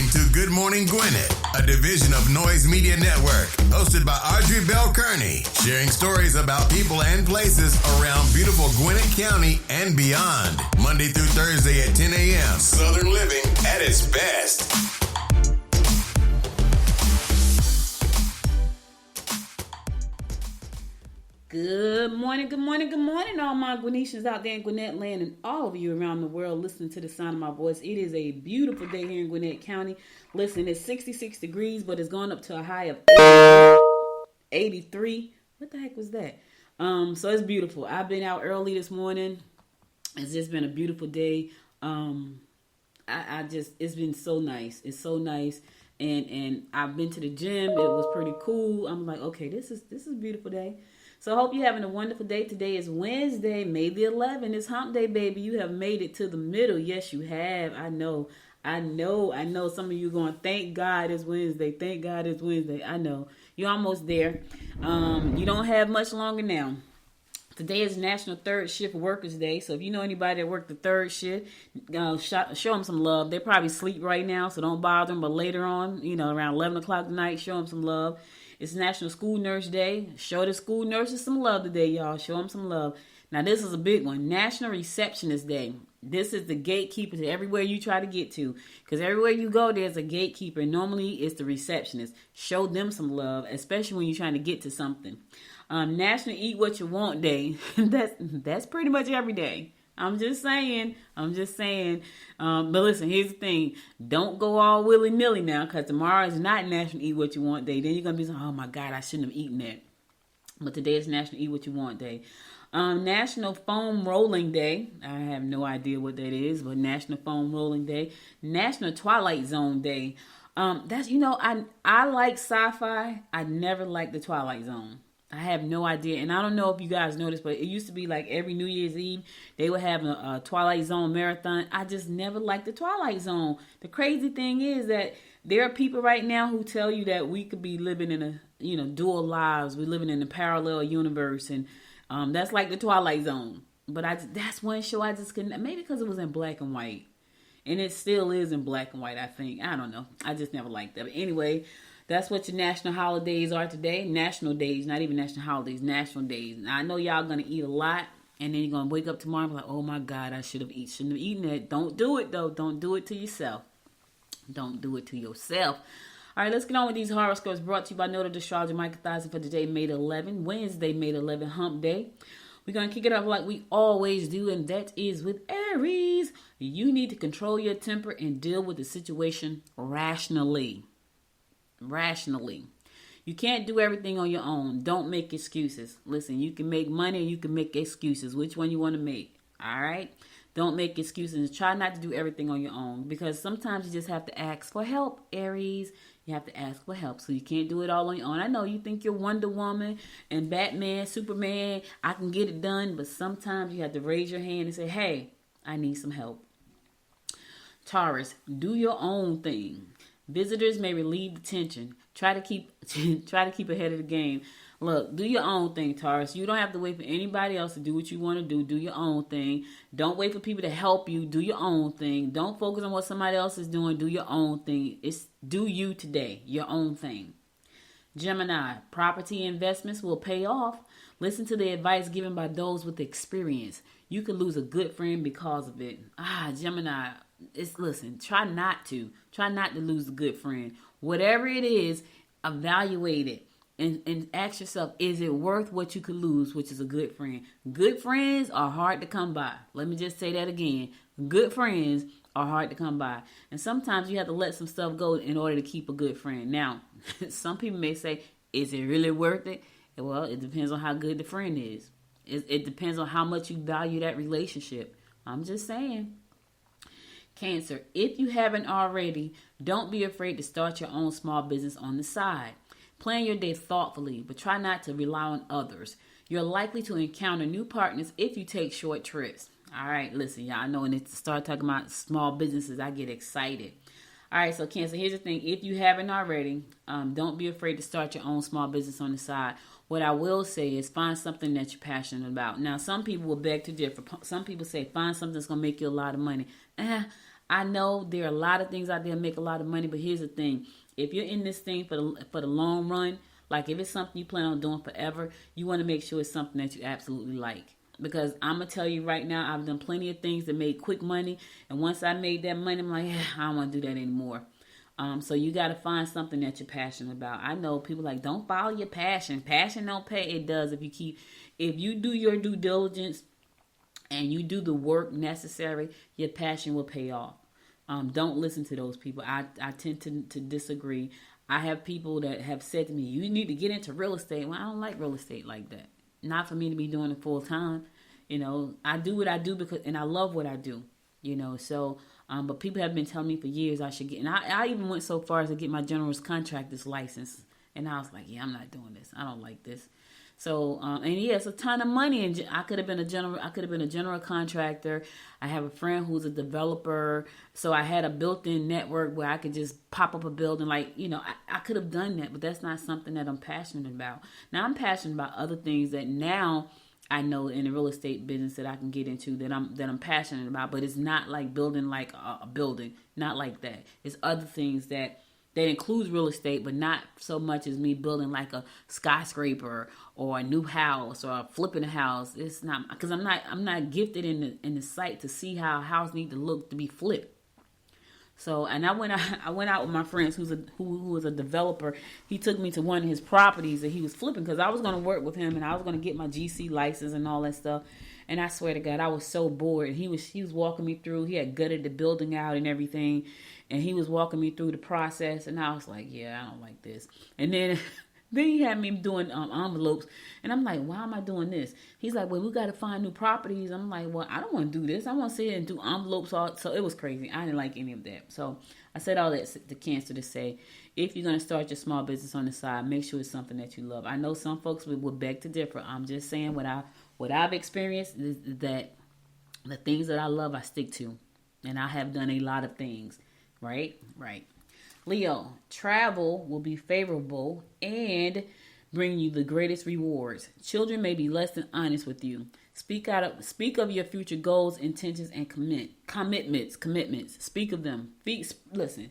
listening to Good Morning Gwinnett, a division of Noise Media Network, hosted by Audrey Bell Kearney, sharing stories about people and places around beautiful Gwinnett County and beyond. Monday through Thursday at 10 a.m. Southern living at its best. Good morning, all my Gwinnettians out there in Gwinnett land and all of you around the world listening to the sound of my voice. It is a beautiful day here in Gwinnett County. Listen, it's 66 degrees, but it's going up to a high of 83. What the heck was that? So it's beautiful. I've been out early this morning. It's just been a beautiful day. It's been so nice. It's so nice. And I've been to the gym. It was pretty cool. I'm like, okay, this is a beautiful day. So I hope you're having a wonderful day. Today is Wednesday, May the 11th. It's hump day, baby. You have made it to the middle. Yes, you have. I know. Some of you going, thank God it's Wednesday. Thank God it's Wednesday. I know. You're almost there. You don't have much longer now. Today is National Third Shift Workers Day. So if you know anybody that worked the third shift, show them some love. They probably sleep right now, so don't bother them. But later on, around 11 o'clock tonight, show them some love. It's National School Nurse Day. Show the school nurses some love today, y'all. Show them some love. Now, this is a big one. National Receptionist Day. This is the gatekeeper to everywhere you try to get to. Because everywhere you go, there's a gatekeeper. Normally, it's the receptionist. Show them some love, especially when you're trying to get to something. National Eat What You Want Day. That's pretty much every day. I'm just saying. But listen, here's the thing. Don't go all willy-nilly now, because tomorrow is not National Eat What You Want Day. Then you're going to be saying, oh my God, I shouldn't have eaten that. But today is National Eat What You Want Day. National Foam Rolling Day. I have no idea what that is, but National Foam Rolling Day. National Twilight Zone Day. I like sci-fi. I never liked the Twilight Zone. I have no idea. And I don't know if you guys know this, but it used to be like every New Year's Eve, they would have a Twilight Zone marathon. I just never liked the Twilight Zone. The crazy thing is that there are people right now who tell you that we could be living in a, dual lives. We're living in a parallel universe. And that's like the Twilight Zone. But that's one show I just couldn't, maybe because it was in black and white. And it still is in black and white, I think. I don't know. I just never liked that. But anyway, that's what your national holidays are today. National days, not even national holidays, national days. Now, I know y'all going to eat a lot, and then you're going to wake up tomorrow and be like, oh my God, I shouldn't have eaten that. Don't do it, though. Don't do it to yourself. Don't do it to yourself. All right, let's get on with these horoscopes brought to you by Noted Astrologer Michael Thyssen for today, May 11, Wednesday, May 11, Hump Day. We're going to kick it off like we always do, and that is with Aries. You need to control your temper and deal with the situation rationally. You can't do everything on your own. Don't make excuses. Listen, you can make money or you can make excuses. Which one you want to make? All right? Don't make excuses. Try not to do everything on your own, because sometimes you just have to ask for help, Aries. You have to ask for help. So you can't do it all on your own. I know you think you're Wonder Woman and Batman, Superman. I can get it done. But sometimes you have to raise your hand and say, hey, I need some help. Taurus, do your own thing. Visitors may relieve the tension. Try to keep ahead of the game. Look, do your own thing, Taurus. You don't have to wait for anybody else to do what you want to do. Do your own thing. Don't wait for people to help you. Do your own thing. Don't focus on what somebody else is doing. Do your own thing. It's do you today. Your own thing. Gemini, property investments will pay off. Listen to the advice given by those with experience. You could lose a good friend because of it. Gemini, try not to lose a good friend. Whatever it is, evaluate it and ask yourself, is it worth what you could lose, which is a good friend? Good friends are hard to come by. Let me just say that again. Good friends are hard to come by. And sometimes you have to let some stuff go in order to keep a good friend. Now, some people may say, is it really worth it? Well, it depends on how good the friend is. It depends on how much you value that relationship. I'm just saying. Cancer, if you haven't already, don't be afraid to start your own small business on the side. Plan your day thoughtfully, but try not to rely on others. You're likely to encounter new partners if you take short trips. All right, listen, y'all, I know when it start talking about small businesses, I get excited. All right, so Cancer, here's the thing. If you haven't already, don't be afraid to start your own small business on the side. What I will say is find something that you're passionate about. Now, some people will beg to differ. Some people say find something that's going to make you a lot of money. I know there are a lot of things out there that make a lot of money, but here's the thing. If you're in this thing for the long run, like if it's something you plan on doing forever, you want to make sure it's something that you absolutely like. Because I'm going to tell you right now, I've done plenty of things that made quick money. And once I made that money, I'm like, I don't want to do that anymore. So you got to find something that you're passionate about. I know people like, don't follow your passion. Passion don't pay. It does if you do your due diligence and you do the work necessary, your passion will pay off. Don't listen to those people. I tend to disagree. I have people that have said to me, you need to get into real estate. Well, I don't like real estate like that. Not for me to be doing it full time. I do what I do and I love what I do, so, but people have been telling me for years I should get, and I even went so far as to get my general contractor's license. And I was like, yeah, I'm not doing this. I don't like this. So, and yeah, it's a ton of money. And I could have been a general contractor. I have a friend who's a developer. So I had a built-in network where I could just pop up a building. Like, I could have done that, but that's not something that I'm passionate about. Now I'm passionate about other things that now I know in the real estate business that I can get into that I'm passionate about, but it's not like building like a building, not like that. It's other things that includes real estate, but not so much as me building like a skyscraper or a new house or flipping a house. It's not, because I'm not gifted in the sight to see how a house need to look to be flipped. So, and I went out with my friends who was a developer. He took me to one of his properties that he was flipping because I was going to work with him and I was going to get my GC license and all that stuff. And I swear to God, I was so bored. He was walking me through. He had gutted the building out and everything, and he was walking me through the process. And I was like, yeah, I don't like this. And then he had me doing envelopes, and I'm like, why am I doing this? He's like, well, we got to find new properties. I'm like, well, I don't want to do this. I want to sit and do envelopes. So it was crazy. I didn't like any of that. So I said all that to cancel to say, if you're going to start your small business on the side, make sure it's something that you love. I know some folks would beg to differ. I'm just saying what I've experienced is that the things that I love, I stick to. And I have done a lot of things. Right? Right. Leo, travel will be favorable and bring you the greatest rewards. Children may be less than honest with you. Speak of your future goals, intentions, and commitments. Speak of them.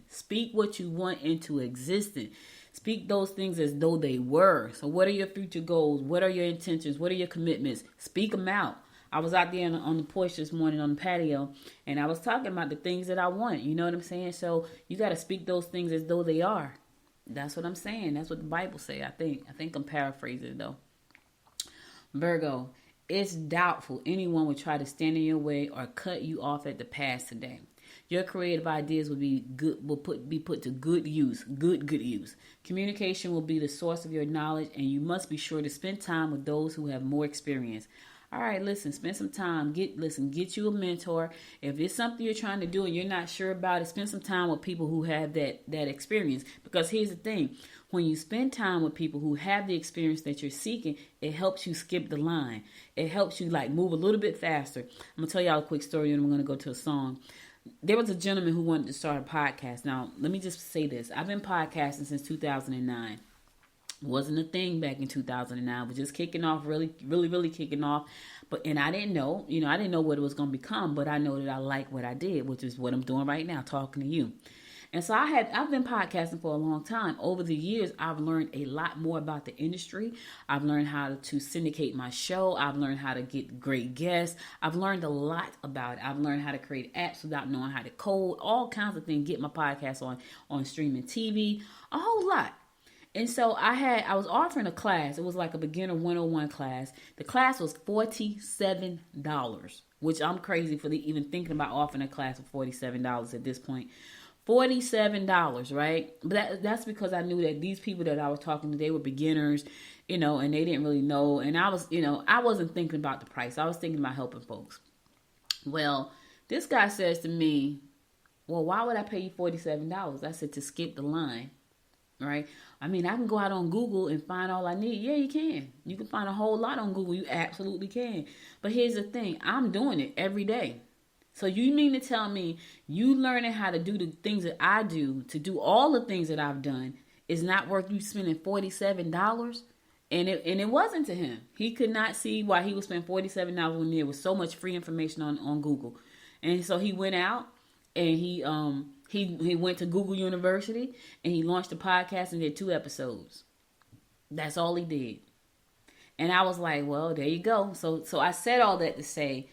Speak what you want into existence. Speak those things as though they were. So what are your future goals? What are your intentions? What are your commitments? Speak them out. I was out there on the porch this morning on the patio, and I was talking about the things that I want. You know what I'm saying? So you got to speak those things as though they are. That's what I'm saying. That's what the Bible say. I think I'm paraphrasing it, though. Virgo, it's doubtful anyone would try to stand in your way or cut you off at the pass today. Your creative ideas will be put to good use. Good use. Communication will be the source of your knowledge, and you must be sure to spend time with those who have more experience. All right, listen, spend some time. Get you a mentor. If it's something you're trying to do and you're not sure about it, spend some time with people who have that experience. Because here's the thing. When you spend time with people who have the experience that you're seeking, it helps you skip the line. It helps you move a little bit faster. I'm going to tell y'all a quick story and I'm going to go to a song. There was a gentleman who wanted to start a podcast. Now, let me just say this. I've been podcasting since 2009. Wasn't a thing back in 2009. Was just kicking off, really kicking off. And I didn't know, I didn't know what it was going to become, but I know that I like what I did, which is what I'm doing right now, talking to you. And so I've been podcasting for a long time. Over the years, I've learned a lot more about the industry. I've learned how to syndicate my show. I've learned how to get great guests. I've learned a lot about it. I've learned how to create apps without knowing how to code, all kinds of things, get my podcast on streaming TV, a whole lot. And so I was offering a class. It was like a beginner 101 class. The class was $47, which I'm crazy for even thinking about offering a class for $47 at this point. $47, right? But that's because I knew that these people that I was talking to, they were beginners, and they didn't really know. And I was, I wasn't thinking about the price. I was thinking about helping folks. Well, this guy says to me, well, why would I pay you $47? I said, to skip the line. Right? I mean, I can go out on Google and find all I need. Yeah, you can. You can find a whole lot on Google. You absolutely can. But here's the thing. I'm doing it every day. So you mean to tell me you learning how to do the things that I do, to do all the things that I've done, is not worth you spending $47? And it wasn't to him. He could not see why he would spend $47 when there was so much free information on Google. And so he went out and he went to Google University and he launched a podcast and did 2 episodes. That's all he did. And I was like, well, there you go. So I said all that to say,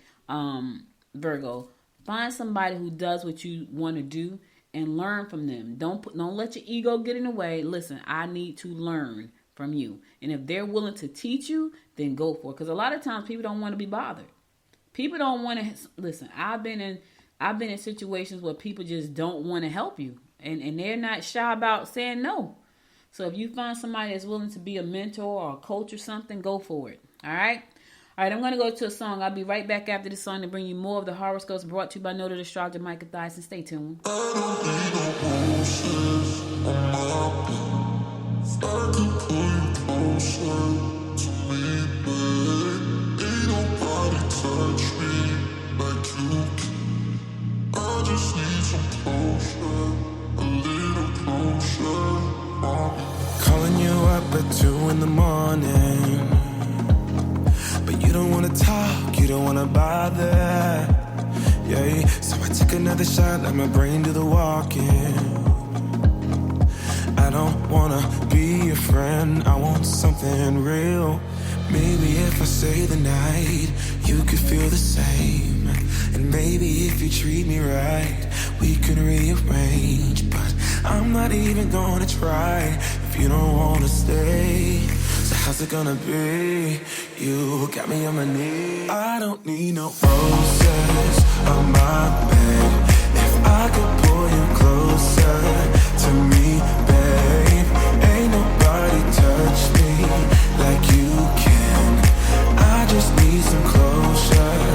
Virgo, find somebody who does what you want to do and learn from them. Don't let your ego get in the way. Listen, I need to learn from you. And if they're willing to teach you, then go for it. Because a lot of times people don't want to be bothered. People don't want to listen. I've been in situations where people just don't want to help you, and they're not shy about saying no. So if you find somebody that's willing to be a mentor or a coach or something, go for it. All right? All right, I'm going to go to a song. I'll be right back after this song to bring you more of the horoscopes brought to you by Noted Astrologer Micah Dyson. Stay tuned. Calling you up at 2 in the morning, but you don't wanna talk, you don't wanna bother. Yeah, so I take another shot, let my brain do the walking. I don't wanna be your friend, I want something real. Maybe if I stay the night, you could feel the same. And maybe if you treat me right, we could rearrange. But I'm not even gonna try if you don't wanna stay. So how's it gonna be? You got me on my knees. I don't need no roses on my bed. If I could pull you closer to me, babe, ain't nobody touch me like you can. I just need some closure,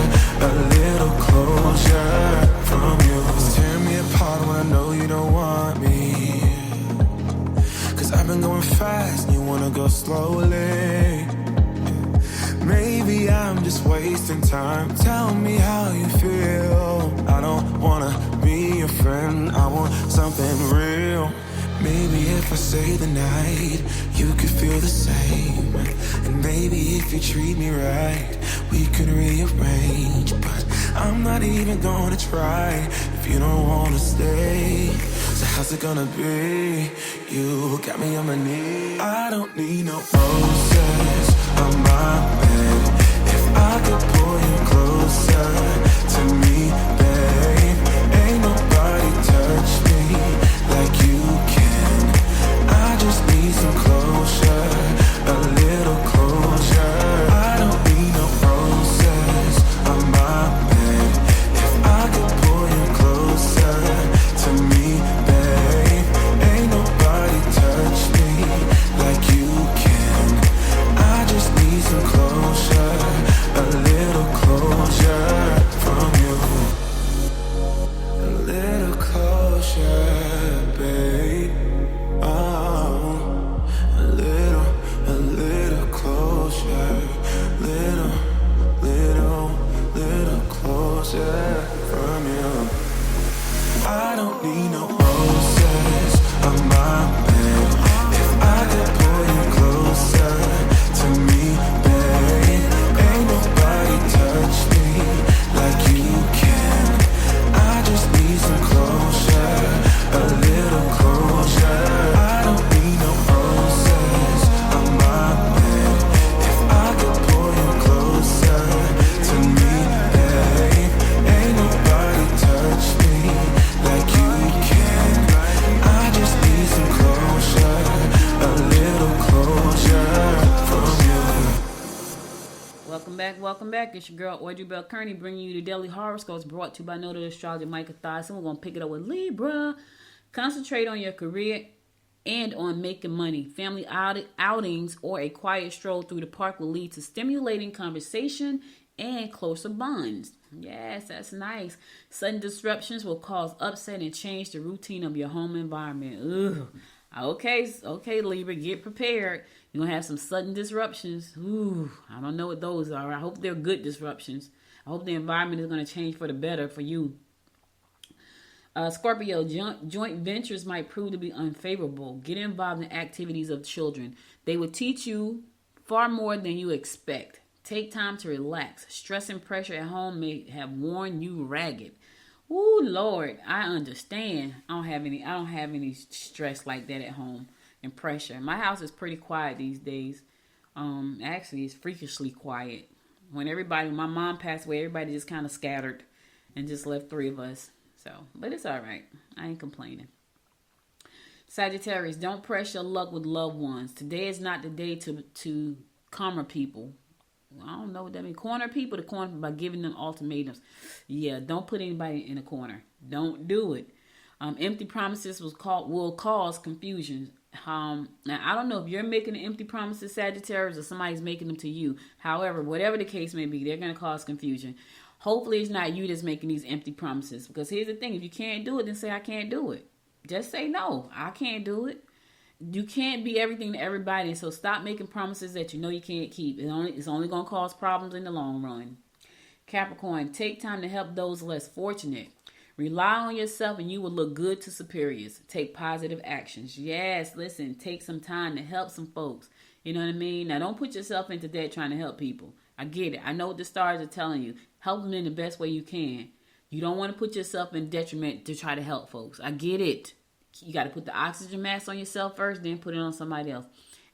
a little closure from you. Just tear me apart when I know you don't want me. Cause I've been going fast and you wanna go slowly. Maybe I'm just wasting time. Tell me how you feel. I don't wanna be your friend, I want something real. Maybe if I stay the night, you could feel the same. And maybe if you treat me right, we could rearrange. But I'm not even gonna try if you don't wanna stay. So how's it gonna be? You got me on my knees. I don't need no roses on my bed. If I could pull you closer to me, babe, ain't nobody touch me like you can. I just need some closure, a little closure. I don't need no roses on my bed. If I could pull you closer to me, babe, ain't nobody touch me like you can. I just need some closure, a little closure from you. A little closure, babe. Oh, a little closure. Little closure from you. I don't need no roses on my bed. If I could pull you closer to me, babe, ain't nobody touch me like you can. I just need some closure, a little closure. I don't need no roses on my bed. If I could pull you closer to me, babe, ain't nobody touch me like you can. I just need some closure, a little closure from you. Welcome back. It's your girl, Audrey Bell Kearney, bringing you the daily horoscopes brought to you by Noted Astrologer Micah Dyson. We're going to pick it up with Libra. Concentrate on your career and on making money. Family outings or a quiet stroll through the park will lead to stimulating conversation and closer bonds. Yes, that's nice. Sudden disruptions will cause upset and change the routine of your home environment. Ugh. Okay, Libra, get prepared. You're going to have some sudden disruptions. Ooh, I don't know what those are. I hope they're good disruptions. I hope the environment is going to change for the better for you. Scorpio, joint ventures might prove to be unfavorable. Get involved in activities of children. They will teach you far more than you expect. Take time to relax. Stress and pressure at home may have worn you ragged. Ooh, Lord, I understand. I don't have any stress like that at home and pressure. My house is pretty quiet these days. Actually, it's freakishly quiet. When my mom passed away, everybody just kind of scattered and just left 3 of us. So, but it's all right. I ain't complaining. Sagittarius, don't press your luck with loved ones. Today is not the day to corner people. I don't know what that means. Corner people to corner by giving them ultimatums. Yeah, don't put anybody in a corner. Don't do it. Empty promises will cause confusion. Now, I don't know if you're making empty promises, Sagittarius, or somebody's making them to you. However, whatever the case may be, they're going to cause confusion. Hopefully, it's not you that's making these empty promises. Because here's the thing. If you can't do it, then say, I can't do it. Just say, no, I can't do it. You can't be everything to everybody. And so stop making promises that you know you can't keep. It's only going to cause problems in the long run. Capricorn, take time to help those less fortunate. Rely on yourself and you will look good to superiors. Take positive actions. Yes, listen, take some time to help some folks. You know what I mean? Now, don't put yourself into debt trying to help people. I get it. I know what the stars are telling you. Help them in the best way you can. You don't want to put yourself in detriment to try to help folks. I get it. You got to put the oxygen mask on yourself first, then put it on somebody else.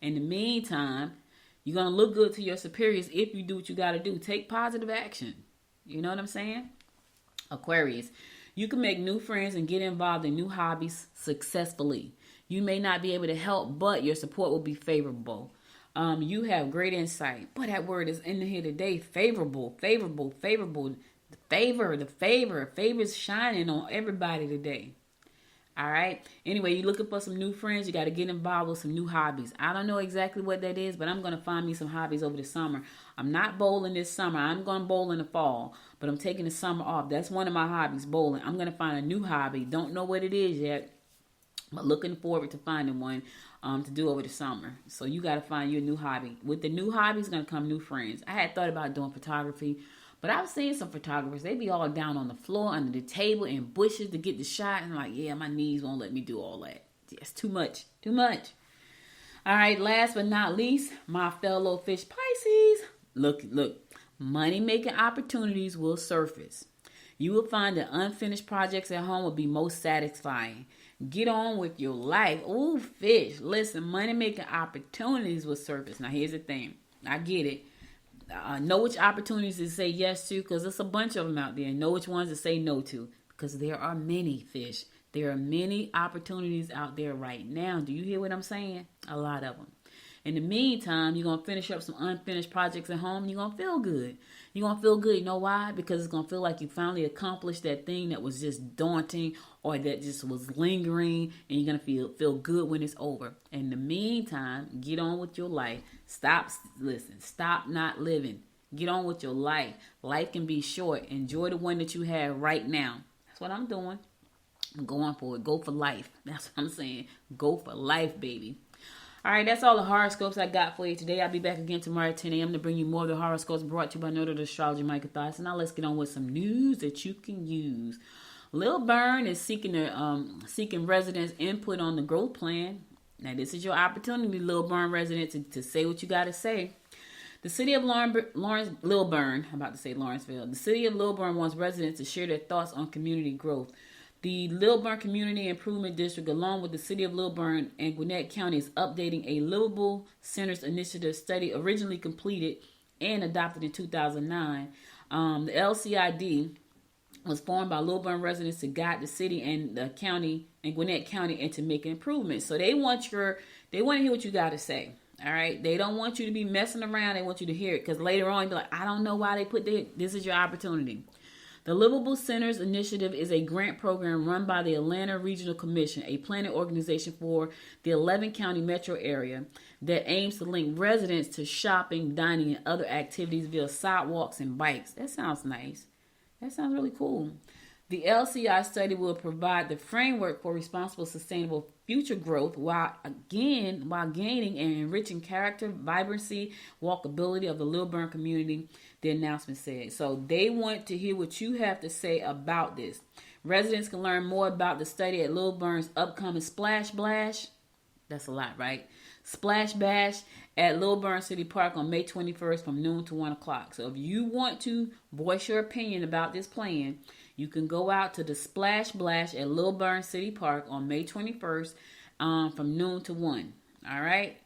In the meantime, you're going to look good to your superiors if you do what you got to do. Take positive action. You know what I'm saying? Aquarius, you can make new friends and get involved in new hobbies successfully. You may not be able to help, but your support will be favorable. You have great insight. But that word is in here today. Favorable. The favor is shining on everybody today. All right. Anyway, you're looking for some new friends. You got to get involved with some new hobbies. I don't know exactly what that is, but I'm going to find me some hobbies over the summer. I'm not bowling this summer. I'm going to bowl in the fall, but I'm taking the summer off. That's one of my hobbies, bowling. I'm going to find a new hobby. Don't know what it is yet, but looking forward to finding one to do over the summer. So you got to find your new hobby. With the new hobby is going to come new friends. I had thought about doing photography, but I've seen some photographers. They be all down on the floor, under the table, in bushes to get the shot. And like, yeah, my knees won't let me do all that. It's too much. All right, last but not least, my fellow fish Pisces. Look. Money-making opportunities will surface. You will find that unfinished projects at home will be most satisfying. Get on with your life. Ooh, fish. Listen, money-making opportunities will surface. Now, here's the thing. I get it. Know which opportunities to say yes to, because there's a bunch of them out there. Know which ones to say no to, because there are many fish. There are many opportunities out there right now. Do you hear what I'm saying? A lot of them. In the meantime, you're going to finish up some unfinished projects at home. And you're going to feel good. You're going to feel good. You know why? Because it's going to feel like you finally accomplished that thing that was just daunting or that just was lingering. And you're going to feel good when it's over. In the meantime, get on with your life. Stop not living. Get on with your life. Life can be short. Enjoy the one that you have right now. That's what I'm doing. I'm going for it. Go for life. That's what I'm saying. Go for life, baby. All right, that's all the horoscopes I got for you today. I'll be back again tomorrow at 10 a.m. to bring you more of the horoscopes brought to you by Noted Astrology Micah Thoughts. Now let's get on with some news that you can use. Lil Burn is seeking residents' input on the growth plan. Now this is your opportunity, Lil Burn residents, to say what you got to say. The city of Lawrenceville. The city of Lil Burn wants residents to share their thoughts on community growth. The Lil Burn Community Improvement District, along with the city of Lil Burn and Gwinnett County, is updating a Livable Centers Initiative study originally completed and adopted in 2009. The LCID was formed by Lil Burn residents to guide the city and the county and Gwinnett County into making improvements. So they want to hear what you got to say. All right, they don't want you to be messing around. They want you to hear it, because later on you'll be like, I don't know why they put this is your opportunity. The Livable Centers Initiative is a grant program run by the Atlanta Regional Commission, a planning organization for the 11-county metro area that aims to link residents to shopping, dining, and other activities via sidewalks and bikes. That sounds nice. That sounds really cool. The LCI study will provide the framework for responsible, sustainable future growth while gaining and enriching character, vibrancy, walkability of the Lil Burn community, the announcement said. So they want to hear what you have to say about this. Residents can learn more about the study at Lil Burn's upcoming Splash Bash. That's a lot, right? Splash Bash at Lil Burn City Park on May 21st from noon to 1 o'clock. So if you want to voice your opinion about this plan, You can go out to the Splash Blash at Lilburn City Park on May 21st from noon to 1. All right?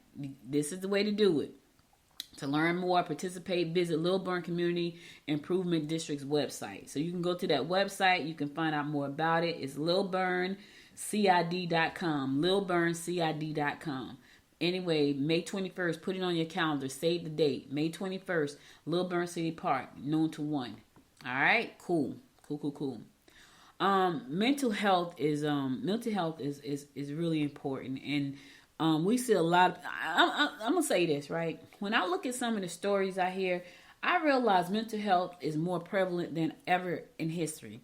This is the way to do it. To learn more, participate, visit Lilburn Community Improvement District's website. So you can go to that website. You can find out more about it. It's lilburncid.com. lilburncid.com. Anyway, May 21st, put it on your calendar. Save the date. May 21st, Lilburn City Park, noon to 1. All right? Cool. Mental health is really important, and we see a lot of, I'm going to say this, right? When I look at some of the stories I hear, I realize mental health is more prevalent than ever in history.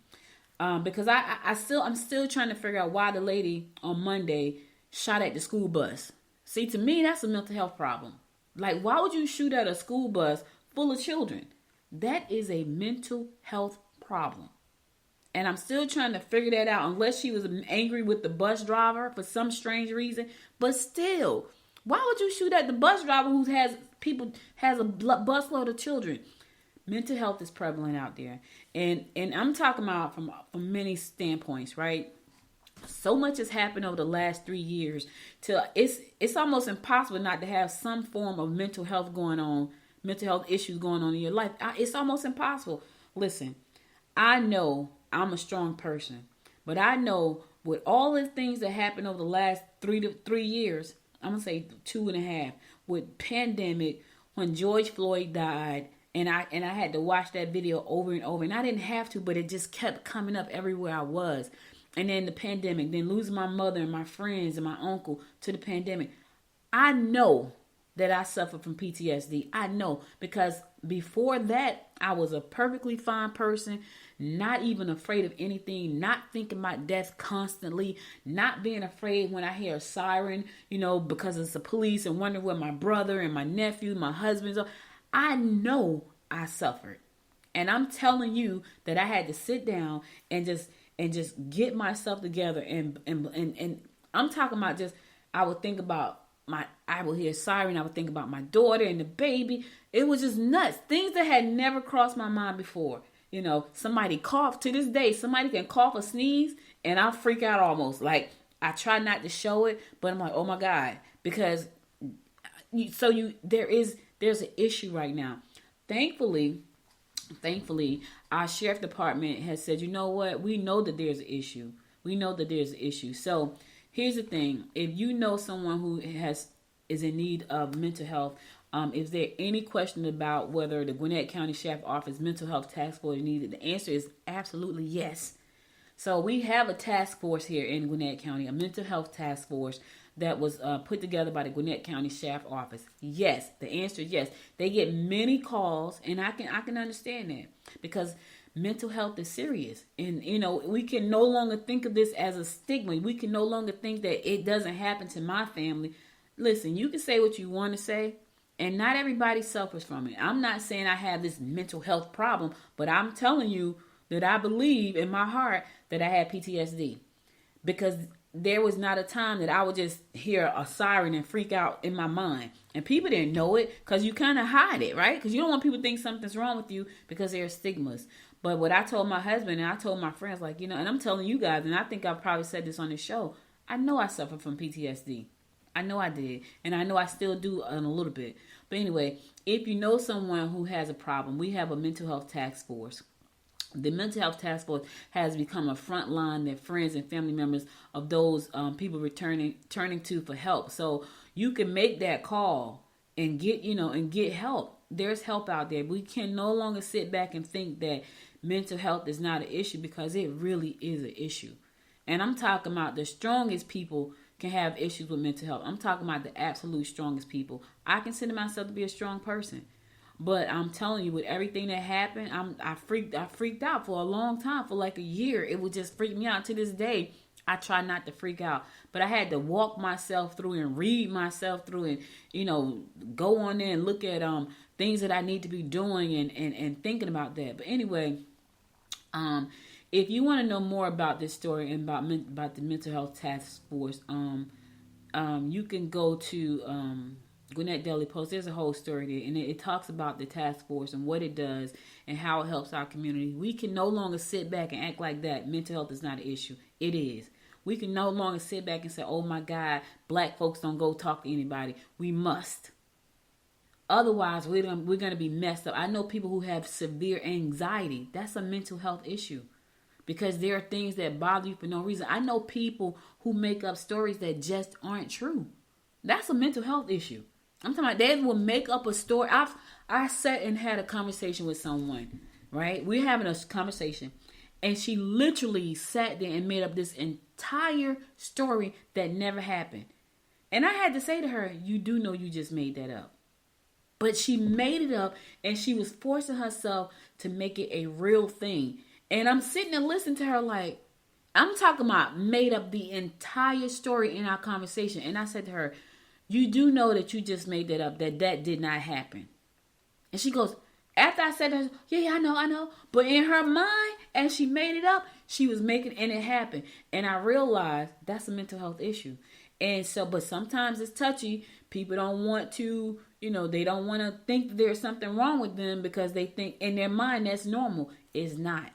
Because I'm still trying to figure out why the lady on Monday shot at the school bus. See, to me, that's a mental health problem. Like, why would you shoot at a school bus full of children? That is a mental health problem. And I'm still trying to figure that out, unless she was angry with the bus driver for some strange reason. But still, why would you shoot at the bus driver who has a busload of children? Mental health is prevalent out there. And I'm talking about from many standpoints, right? So much has happened over the last 3 years till it's almost impossible not to have some form of mental health issues going on in your life. It's almost impossible. Listen, I know I'm a strong person, but I know with all the things that happened over the last 3 years, I'm gonna say 2.5, with pandemic, when George Floyd died, and I had to watch that video over and over, and I didn't have to, but it just kept coming up everywhere I was. And then the pandemic, then losing my mother and my friends and my uncle to the pandemic. I know that I suffer from PTSD. I know, because before that, I was a perfectly fine person, not even afraid of anything, not thinking about death constantly, not being afraid when I hear a siren, because it's the police, and wondering where my brother and my nephew, my husband's are. I know I suffered. And I'm telling you that I had to sit down and just get myself together, and I'm talking about just, I would think about I would hear a siren, I would think about my daughter and the baby. It was just nuts. Things that had never crossed my mind before. Somebody coughed. To this day, somebody can cough or sneeze, and I'll freak out almost. Like, I try not to show it, but I'm like, oh my God, because there's an issue right now. Thankfully, our sheriff department has said, you know what? We know that there's an issue. So here's the thing. If you know someone who is in need of mental health, is there any question about whether the Gwinnett County Sheriff Office Mental Health Task Force is needed? The answer is absolutely yes. So we have a task force here in Gwinnett County, a mental health task force that was put together by the Gwinnett County Sheriff Office. Yes, the answer is yes. They get many calls, and I can understand that, because mental health is serious. And, we can no longer think of this as a stigma. We can no longer think that it doesn't happen to my family. Listen, you can say what you want to say, and not everybody suffers from it. I'm not saying I have this mental health problem, but I'm telling you that I believe in my heart that I had PTSD, because there was not a time that I would just hear a siren and freak out in my mind. And people didn't know it, because you kind of hide it, right? Because you don't want people to think something's wrong with you, because there are stigmas. But what I told my husband, and I told my friends, and I'm telling you guys, and I think I've probably said this on the show, I know I suffer from PTSD. I know I did. And I know I still do a little bit. But anyway, if you know someone who has a problem, we have a mental health task force. The mental health task force has become a front line that friends and family members of those people turning to for help. So you can make that call and get help. There's help out there. We can no longer sit back and think that mental health is not an issue, because it really is an issue. And I'm talking about the strongest people can have issues with mental health. I'm talking about the absolute strongest people. I consider myself to be a strong person. But I'm telling you, with everything that happened, I freaked out for a long time, for like a year. It would just freak me out. To this day, I try not to freak out. But I had to walk myself through and read myself through, and, go on there and look at things that I need to be doing and thinking about that. But anyway, if you want to know more about this story and about the mental health task force, you can go to Gwinnett Daily Post. There's a whole story there, and it talks about the task force and what it does and how it helps our community. We can no longer sit back and act like that mental health is not an issue. It is. We can no longer sit back and say, oh my God, black folks don't go talk to anybody. We must. Otherwise, we're going to be messed up. I know people who have severe anxiety. That's a mental health issue because there are things that bother you for no reason. I know people who make up stories that just aren't true. That's a mental health issue. I'm talking about they will make up a story. I sat and had a conversation with someone, right? We're having a conversation, and she literally sat there and made up this entire story that never happened. And I had to say to her, you do know you just made that up. But she made it up, and she was forcing herself to make it a real thing. And I'm sitting and listening to her like, I'm talking about made up the entire story in our conversation. And I said to her, you do know that you just made that up, that did not happen. And she goes, after I said that, yeah, I know. But in her mind, as she made it up, she was making, and it happened. And I realized that's a mental health issue. And so, but sometimes it's touchy. People don't want to, they don't want to think that there's something wrong with them because they think in their mind that's normal. It's not.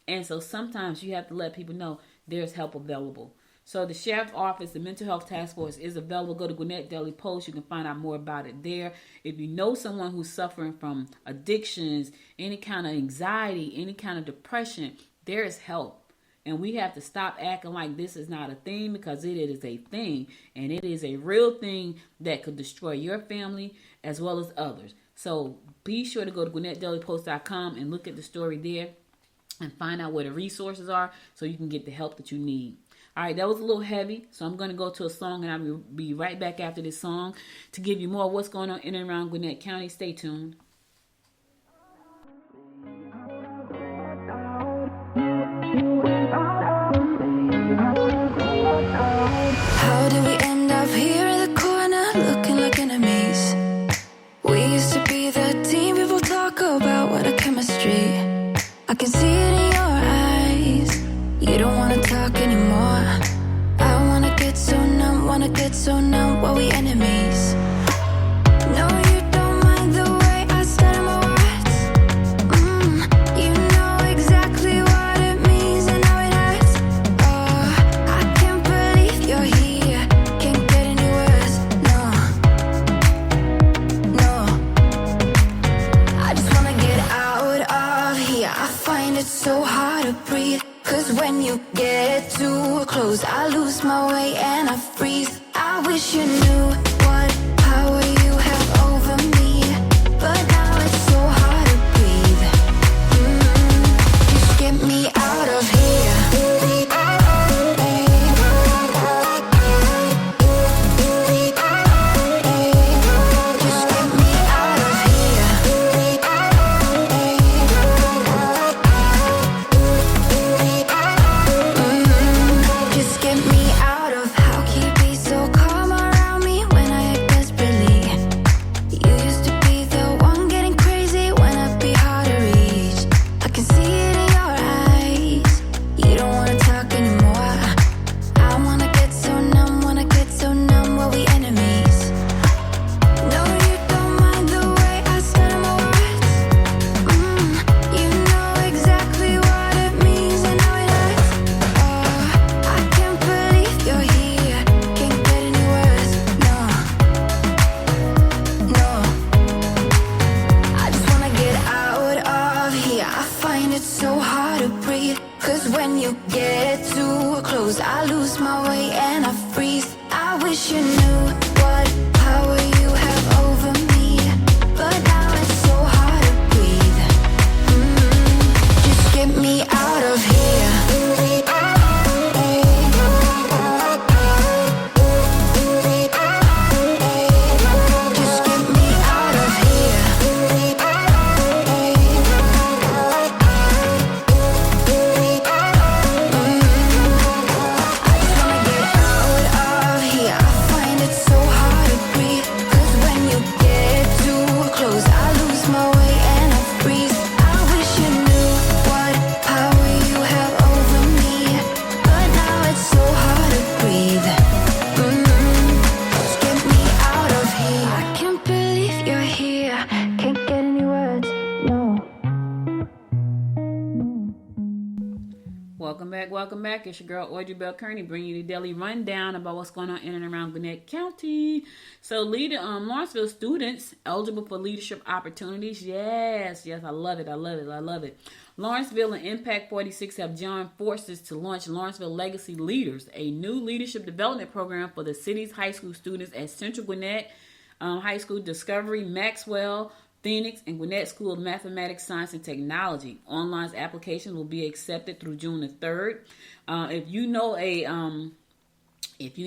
And so sometimes you have to let people know there's help available. So the Sheriff's Office, the Mental Health Task Force is available. Go to Gwinnett Daily Post. You can find out more about it there. If you know someone who's suffering from addictions, any kind of anxiety, any kind of depression, there is help. And we have to stop acting like this is not a thing, because it is a thing. And it is a real thing that could destroy your family as well as others. So be sure to go to GwinnettDailyPost.com and look at the story there and find out where the resources are so you can get the help that you need. All right, that was a little heavy, so I'm going to go to a song, and I'll be right back after this song to give you more of what's going on in and around Gwinnett County. Stay tuned. How did we end up here in the corner looking like enemies? We used to be the team people talk about, what a chemistry. I can see it in your eyes. You don't wanna talk anymore. I wanna get so numb while we enemies. No, you don't mind the way I stutter my words. You know exactly what it means and how it hurts. Oh, I can't believe you're here. Can't get any worse. No. I just wanna get out of here. I find it so hard to breathe. 'Cause when you get too close, I lose my way and I freeze. I wish you knew what power you have over me, but now it's so hard to breathe. Just get me out of here. Just get me out of here. Just get me out of. How can you be so calm around me when I act desperately? You used to be the one getting crazy when I'd be hard to reach. I can see it in your eyes. You don't wanna talk anymore. I wanna get so numb while we enemies. No, you don't mind the way I stutter my words. You know exactly what it means and how it hurts. Oh, I can't believe you're here. Can't get any worse. No. I just wanna get out of here. I find it so hard to breathe. 'Cause when you get too close, I lose my way and I freeze. I wish you knew what power you have over me, but now it's so hard to breathe. Just get me out of here. Just get me out of here. I just wanna get out of here. I find it so back. It's your girl, Audrey Bell Kearney, bringing you the daily rundown about what's going on in and around Gwinnett County. So, Lawrenceville students eligible for leadership opportunities. Yes, I love it. Lawrenceville and Impact 46 have joined forces to launch Lawrenceville Legacy Leaders, a new leadership development program for the city's high school students at Central Gwinnett High School, Discovery, Maxwell, Phoenix, and Gwinnett School of Mathematics, Science, and Technology. Online applications will be accepted through June the 3rd. If you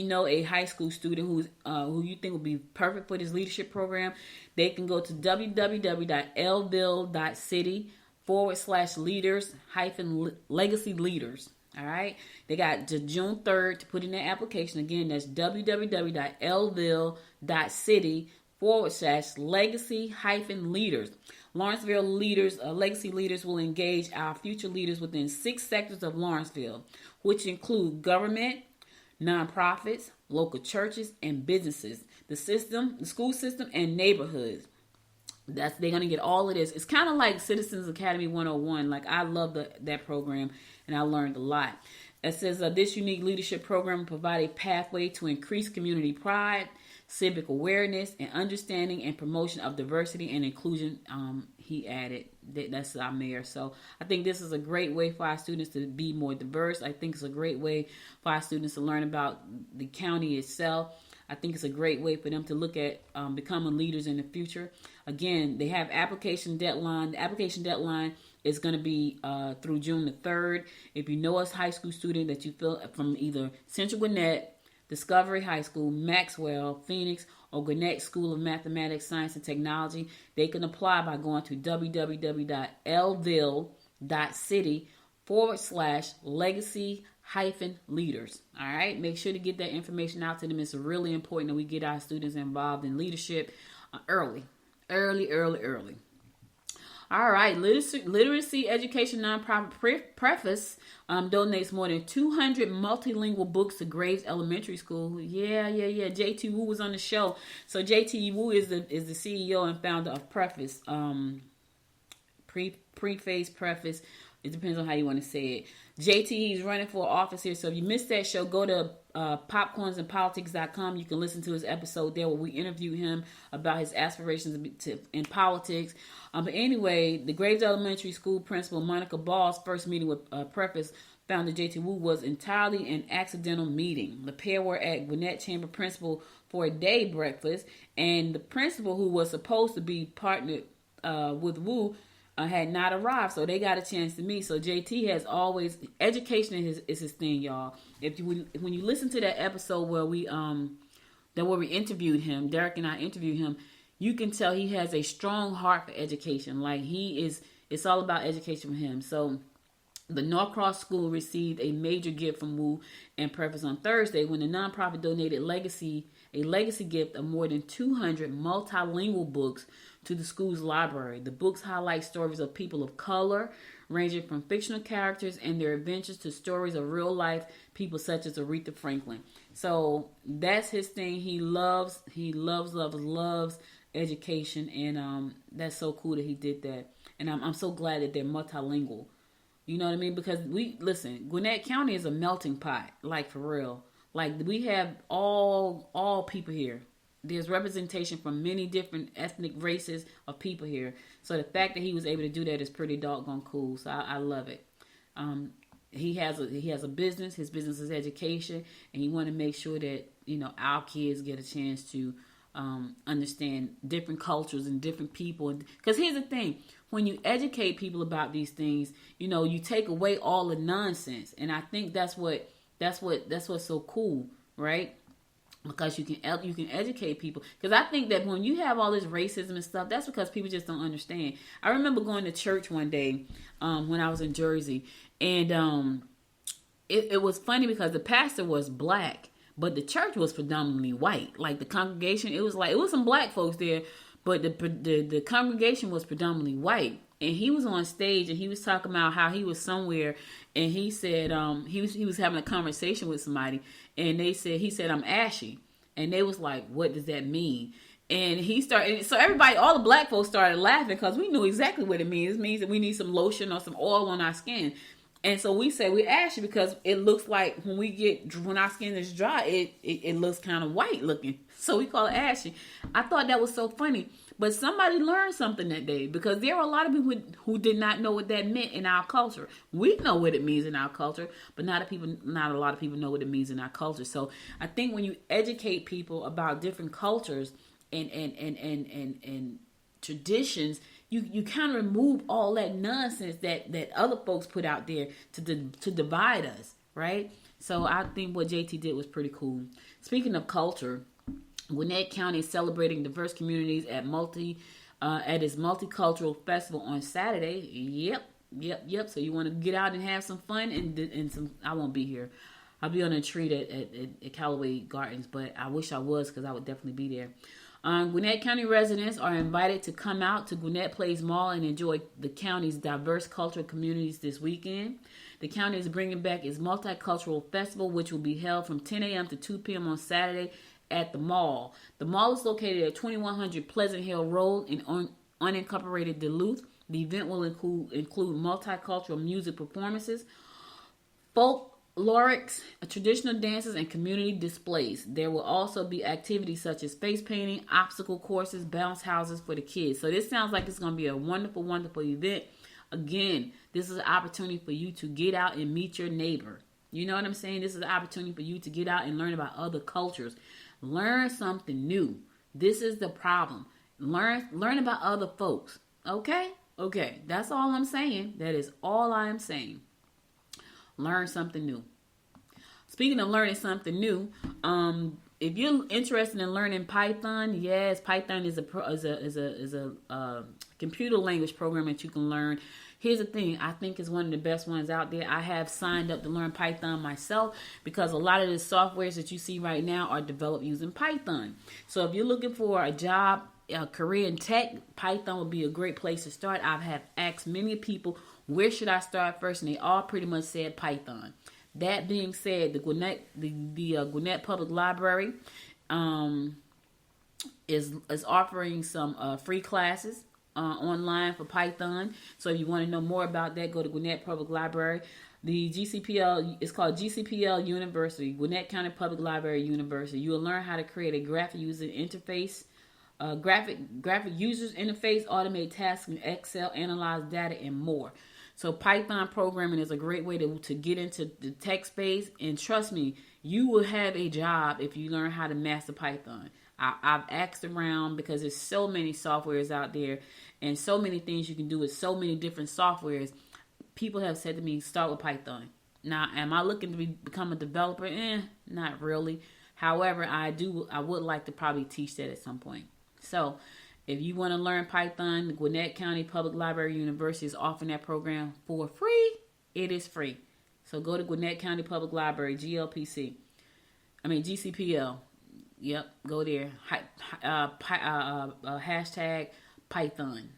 know a high school student who you think will be perfect for this leadership program, they can go to www.lville.city/leaders-legacy leaders. All right, they got to June 3rd to put in their application. Again, that's www.lville.city/legacy-leaders. Lawrenceville legacy leaders will engage our future leaders within 6 sectors of Lawrenceville, which include government, nonprofits, local churches, and businesses, the school system, and neighborhoods. They're going to get all of this. It's kind of like Citizens Academy 101. Like, I love that program, and I learned a lot. It says this unique leadership program will provide a pathway to increase community pride, civic awareness, and understanding and promotion of diversity and inclusion. He added that's our mayor. So I think this is a great way for our students to be more diverse. I think it's a great way for our students to learn about the county itself. I think it's a great way for them to look at becoming leaders in the future. Again, they have application deadline. The application deadline is going to be through June the 3rd. If you know a high school student that you feel from either Central Gwinnett, Discovery High School, Maxwell, Phoenix, or Gwinnett School of Mathematics, Science, and Technology, they can apply by going to www.lville.city/legacy-leaders. All right, make sure to get that information out to them. It's really important that we get our students involved in leadership early. All right, Literacy Education Nonprofit Preface donates more than 200 multilingual books to Graves Elementary School. Yeah. JT Wu was on the show. So JT Wu is the CEO and founder of Preface. Preface. It depends on how you want to say it. JT, he's running for office here. So if you missed that show, go to popcornsandpolitics.com. You can listen to his episode there where we interview him about his aspirations in politics. But anyway, the Graves Elementary School principal Monica Ball's first meeting with Preface founder JT Wu was entirely an accidental meeting. The pair were at Gwinnett Chamber Principal for a day breakfast, and the principal, who was supposed to be partnered with Wu, had not arrived, so they got a chance to meet. So JT has always, education is his thing, y'all. When you listen to that episode where we interviewed him, Derek and I interviewed him, you can tell he has a strong heart for education. Like, it's all about education for him. So the Norcross School received a major gift from Wu and Preface on Thursday when the nonprofit donated a legacy gift of more than 200 multilingual books to the school's library. The books highlight stories of people of color, ranging from fictional characters and their adventures to stories of real life people such as Aretha Franklin. So that's his thing. He loves education, and that's so cool that he did that. And I'm so glad that they're multilingual. You know what I mean? Because Gwinnett County is a melting pot, like, for real. Like, we have all people here. There's representation from many different ethnic races of people here. So the fact that he was able to do that is pretty doggone cool. So I love it. He has a business. His business is education, and he want to make sure that our kids get a chance to understand different cultures and different people. Because here's the thing: when you educate people about these things, you take away all the nonsense, and I think that's what's so cool, right? Because you can educate people. Because I think that when you have all this racism and stuff, that's because people just don't understand. I remember going to church one day when I was in Jersey, and it was funny because the pastor was black, but the church was predominantly white. Like, the congregation, it was some black folks there, but the congregation was predominantly white. And he was on stage and he was talking about how he was somewhere, and he said he was having a conversation with somebody, and he said I'm ashy, and they was like, what does that mean? And he started, so everybody, all the black folks started laughing because we knew exactly what it means. It means that we need some lotion or some oil on our skin. And so we say we ashy because it looks like when our skin is dry, it looks kind of white looking. So we call it ashy. I thought that was so funny. But somebody learned something that day, because there were a lot of people who did not know what that meant in our culture. We know what it means in our culture, but not a lot of people know what it means in our culture. So I think when you educate people about different cultures and traditions, you kind of remove all that nonsense that other folks put out there to divide us, right? So I think what JT did was pretty cool. Speaking of culture, Gwinnett County is celebrating diverse communities at its multicultural festival on Saturday. Yep. So you want to get out and have some fun and some. I won't be here. I'll be on a treat at Callaway Gardens, but I wish I was, because I would definitely be there. Gwinnett County residents are invited to come out to Gwinnett Place Mall and enjoy the county's diverse cultural communities this weekend. The county is bringing back its multicultural festival, which will be held from 10 a.m. to 2 p.m. on Saturday at the mall. The mall is located at 2100 Pleasant Hill Road in unincorporated Duluth. The event will include multicultural music performances, folklorics, traditional dances, and community displays. There will also be activities such as face painting, obstacle courses, bounce houses for the kids. So this sounds like it's going to be a wonderful, wonderful event. Again, this is an opportunity for you to get out and meet your neighbor. You know what I'm saying? This is an opportunity for you to get out and learn about other cultures. Learn something new. This is the problem. Learn about other folks. Okay? Okay. That's all I'm saying. That is all I am saying. Learn something new. Speaking of learning something new, if you're interested in learning Python, yes, Python is a computer language program that you can learn. Here's the thing, I think it's one of the best ones out there. I have signed up to learn Python myself, because a lot of the softwares that you see right now are developed using Python. So if you're looking for a job, a career in tech, Python would be a great place to start. I have asked many people, where should I start first? And they all pretty much said Python. That being said, the Gwinnett Public Library is offering some free classes online for Python. So if you want to know more about that, go to Gwinnett Public Library. The GCPL is called GCPL University, Gwinnett County Public Library University. You will learn how to create a graphic user interface, graphic users interface, automate tasks in Excel, analyze data, and more. So Python programming is a great way to get into the tech space. And trust me, you will have a job if you learn how to master Python. I've asked around, because there's so many softwares out there and so many things you can do with so many different softwares. People have said to me, start with Python. Now, am I looking to become a developer? Not really. However, I would like to probably teach that at some point. So if you want to learn Python, the Gwinnett County Public Library University is offering that program for free. It is free. So go to Gwinnett County Public Library, GCPL. Yep, go there. Hashtag Python.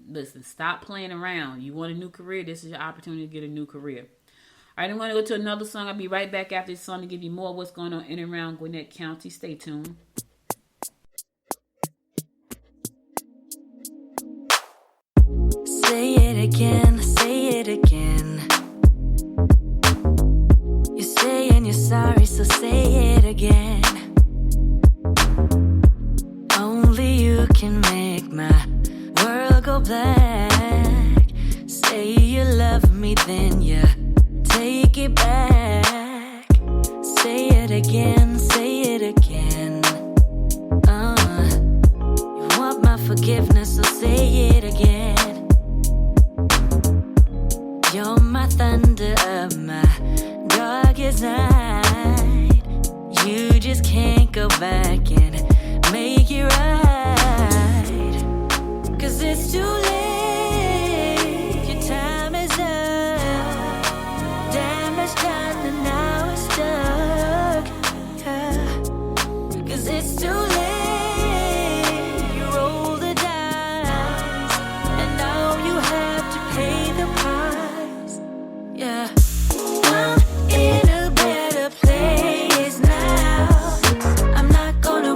Listen, stop playing around. You want a new career? This is your opportunity to get a new career. All right, I'm going to go to another song. I'll be right back after this song to give you more of what's going on in and around Gwinnett County. Stay tuned. Say it again, say it again. You're saying you're sorry, so say it again. Only you can make my world go black. Say you love me, then you take it back. Say it again, say it again. You want my forgiveness, so say it again. You're my thunder of my darkest night. You just can't go back and make it right. 'Cause it's too late. Your time is up. Damage done and now it's stuck. 'Cause it's too late. You roll the dice, and now you have to pay the price. Yeah. I'm in a better place now. I'm not gonna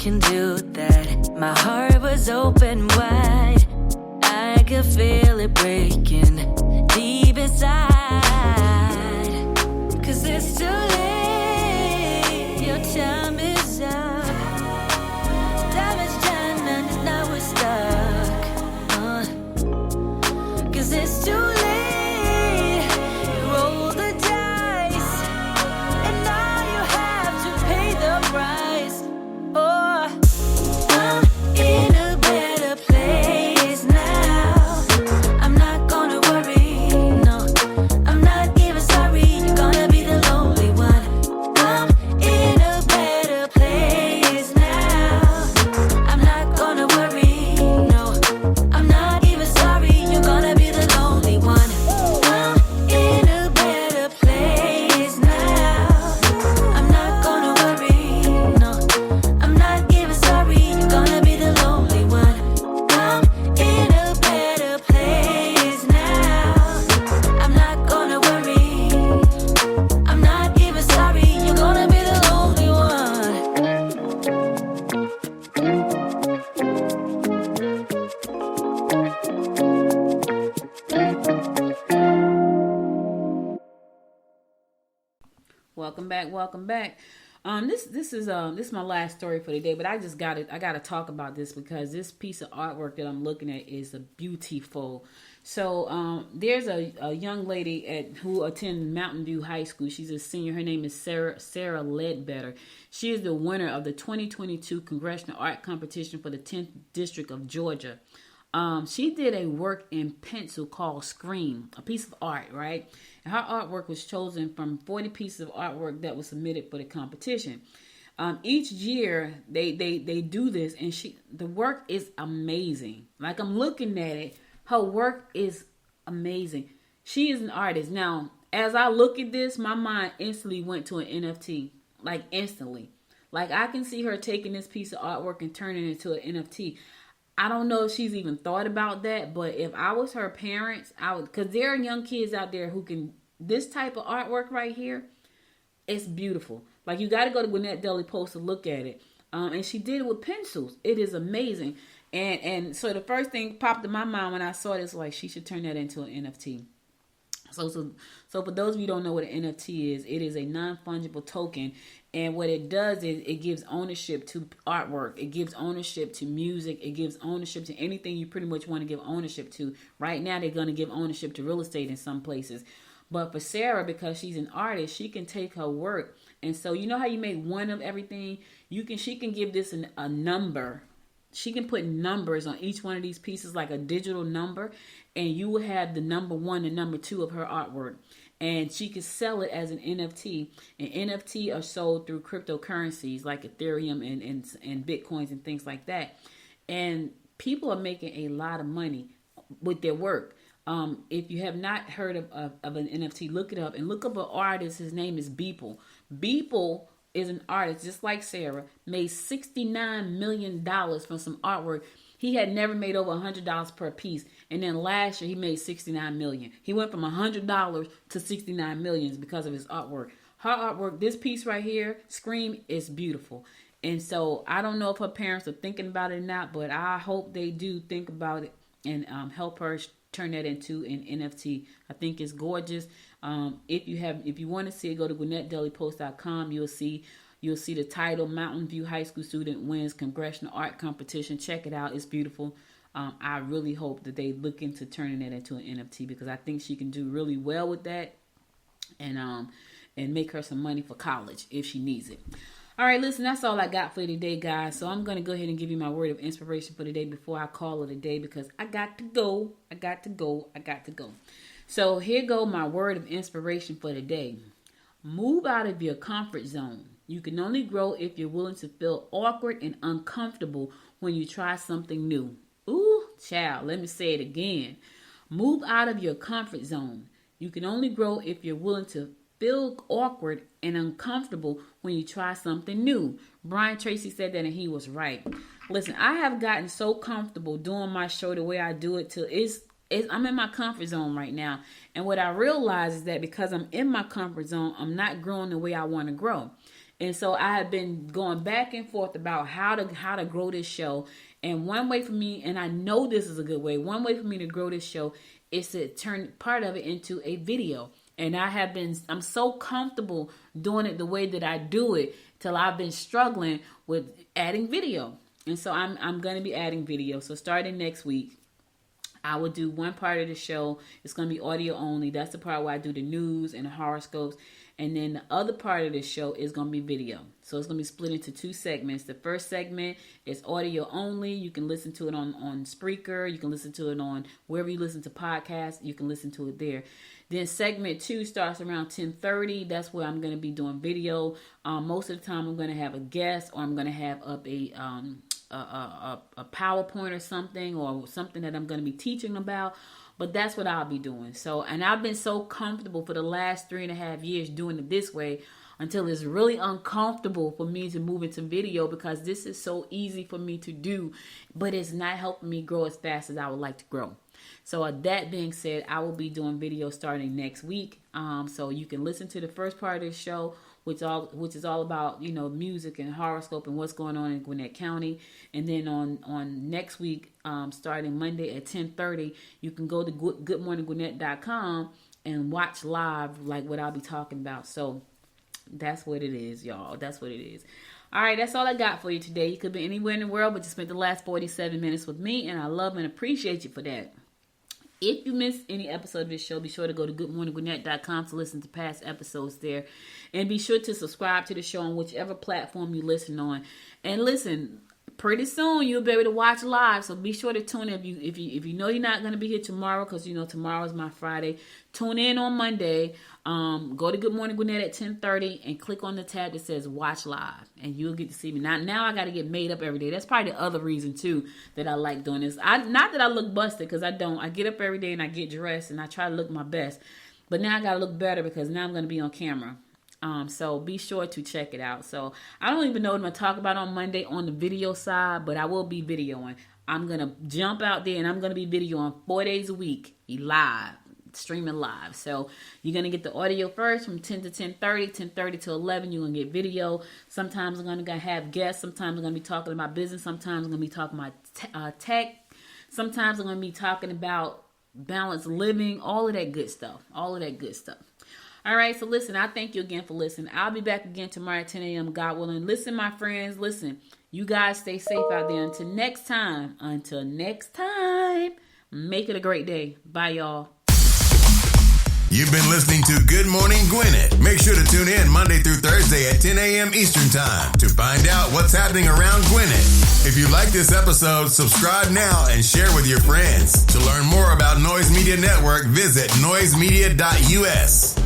can do that. My heart was open wide. I could feel it breaking deep inside. 'Cause it's too late. Your time is up. Time is done and now we're stuck. 'Cause it's too late. You roll the dice, and now you have to pay the price. Oh, I'm in a better place now. I'm not gonna worry, no. I'm not even sorry. You're gonna be the lonely one. I'm in a better place now. I'm not gonna worry, no. I'm not even sorry. You're gonna be the lonely one. I'm in a better place now. I'm not gonna worry, no. I'm not even sorry. You're gonna be the lonely one. I'm in a better place now. I'm not gonna worry. I'm not even sorry. You're gonna be the lonely one. Welcome back, welcome back. This is my last story for the day, but I gotta talk about this because this piece of artwork that I'm looking at is beautiful. So there's a young lady who attends Mountain View High School. She's a senior. Her name is Sarah Ledbetter. She is the winner of the 2022 Congressional Art Competition for the 10th District of Georgia. She did a work in pencil called Scream, a piece of art, right? And her artwork was chosen from 40 pieces of artwork that was submitted for the competition. Each year they do this, and the work is amazing. Like, I'm looking at it, her work is amazing. She is an artist. Now, as I look at this, my mind instantly went to an NFT, like instantly. Like, I can see her taking this piece of artwork and turning it into an NFT. I don't know if she's even thought about that, but if I was her parents, I would, because there are young kids out there who can, this type of artwork right here, it's beautiful. Like, you got to go to Gwinnett Daily Post to look at it. And she did it with pencils. It is amazing. And so the first thing popped in my mind when I saw this, like, she should turn that into an NFT. So for those of you who don't know what an NFT is, it is a non-fungible token. And what it does is it gives ownership to artwork. It gives ownership to music. It gives ownership to anything you pretty much want to give ownership to. Right now, they're going to give ownership to real estate in some places. But for Sarah, because she's an artist, she can take her work. And so, you know how you make one of everything? She can give this a number. She can put numbers on each one of these pieces, like a digital number, and you will have the number 1 and number 2 of her artwork. And she can sell it as an NFT. And NFT are sold through cryptocurrencies like Ethereum and Bitcoins and things like that. And people are making a lot of money with their work. If you have not heard of an NFT, look it up and look up an artist. His name is Beeple. Beeple is an artist just like Sarah, made $69 million from some artwork. He had never made over $100 per piece. And then last year he made $69 million. He went from $100 to $69 million because of his artwork. Her artwork, this piece right here, Scream, is beautiful. And so I don't know if her parents are thinking about it or not, but I hope they do think about it and help her turn that into an NFT. I think it's gorgeous. If you want to see it, go to GwinnettDailyPost.com. You'll see the title, Mountain View High School Student Wins Congressional Art Competition. Check it out. It's beautiful. I really hope that they look into turning that into an NFT because I think she can do really well with that and make her some money for college if she needs it. All right, listen, that's all I got for today, guys. So I'm going to go ahead and give you my word of inspiration for today before I call it a day because I got to go. So here go my word of inspiration for today. Move out of your comfort zone. You can only grow if you're willing to feel awkward and uncomfortable when you try something new. Ooh, child, let me say it again. Move out of your comfort zone. You can only grow if you're willing to feel awkward and uncomfortable when you try something new. Brian Tracy said that and he was right. Listen, I have gotten so comfortable doing my show the way I do it till I'm in my comfort zone right now. And what I realize is that because I'm in my comfort zone, I'm not growing the way I want to grow. And so I have been going back and forth about how to grow this show. And one way for me, and I know this is a good way, one way for me to grow this show is to turn part of it into a video. And I'm so comfortable doing it the way that I do it till I've been struggling with adding video. And so I'm going to be adding video. So starting next week, I will do one part of the show. It's going to be audio only. That's the part where I do the news and the horoscopes. And then the other part of the show is going to be video. So it's going to be split into 2 segments. The first segment is audio only. You can listen to it on Spreaker. You can listen to it on wherever you listen to podcasts. You can listen to it there. Then segment 2 starts around 10:30. That's where I'm going to be doing video. Most of the time I'm going to have a guest, or I'm going to have up a PowerPoint or something that I'm going to be teaching about. But that's what I'll be doing. So, and I've been so comfortable for the last 3.5 years doing it this way until it's really uncomfortable for me to move into video, because this is so easy for me to do, but it's not helping me grow as fast as I would like to grow. So that being said, I will be doing video starting next week. So you can listen to the first part of the show, which is all about, music and horoscope and what's going on in Gwinnett County. And then on next week, starting Monday at 10:30, you can go to goodmorninggwinnett.com and watch live like what I'll be talking about. So that's what it is, y'all. That's what it is. All right, that's all I got for you today. You could be anywhere in the world, but you spent the last 47 minutes with me, and I love and appreciate you for that. If you missed any episode of this show, be sure to go to goodmorninggwinnett.com to listen to past episodes there. And be sure to subscribe to the show on whichever platform you listen on. And listen, pretty soon you'll be able to watch live. So be sure to tune in. If you know you're not going to be here tomorrow, because tomorrow is my Friday, tune in on Monday. Go to Good Morning Gwinnett at 10:30 and click on the tab that says Watch Live, and you'll get to see me. Now I got to get made up every day. That's probably the other reason too that I like doing this. Not that I look busted, because I don't. I get up every day and I get dressed and I try to look my best. But now I got to look better, because now I'm going to be on camera. So be sure to check it out. So I don't even know what I'm going to talk about on Monday on the video side, but I will be videoing. I'm going to jump out there and I'm going to be videoing 4 days a week, live, streaming live. So you're going to get the audio first from 10 to 10:30, 10:30 to 11. You're going to get video. Sometimes I'm going to have guests. Sometimes I'm going to be talking about business. Sometimes I'm going to be talking about tech. Sometimes I'm going to be talking about balanced living, all of that good stuff. All right, so listen, I thank you again for listening. I'll be back again tomorrow at 10 a.m., God willing. Listen, my friends, listen. You guys stay safe out there. Until next time, make it a great day. Bye, y'all. You've been listening to Good Morning Gwinnett. Make sure to tune in Monday through Thursday at 10 a.m. Eastern Time to find out what's happening around Gwinnett. If you like this episode, subscribe now and share with your friends. To learn more about Noise Media Network, visit noisemedia.us.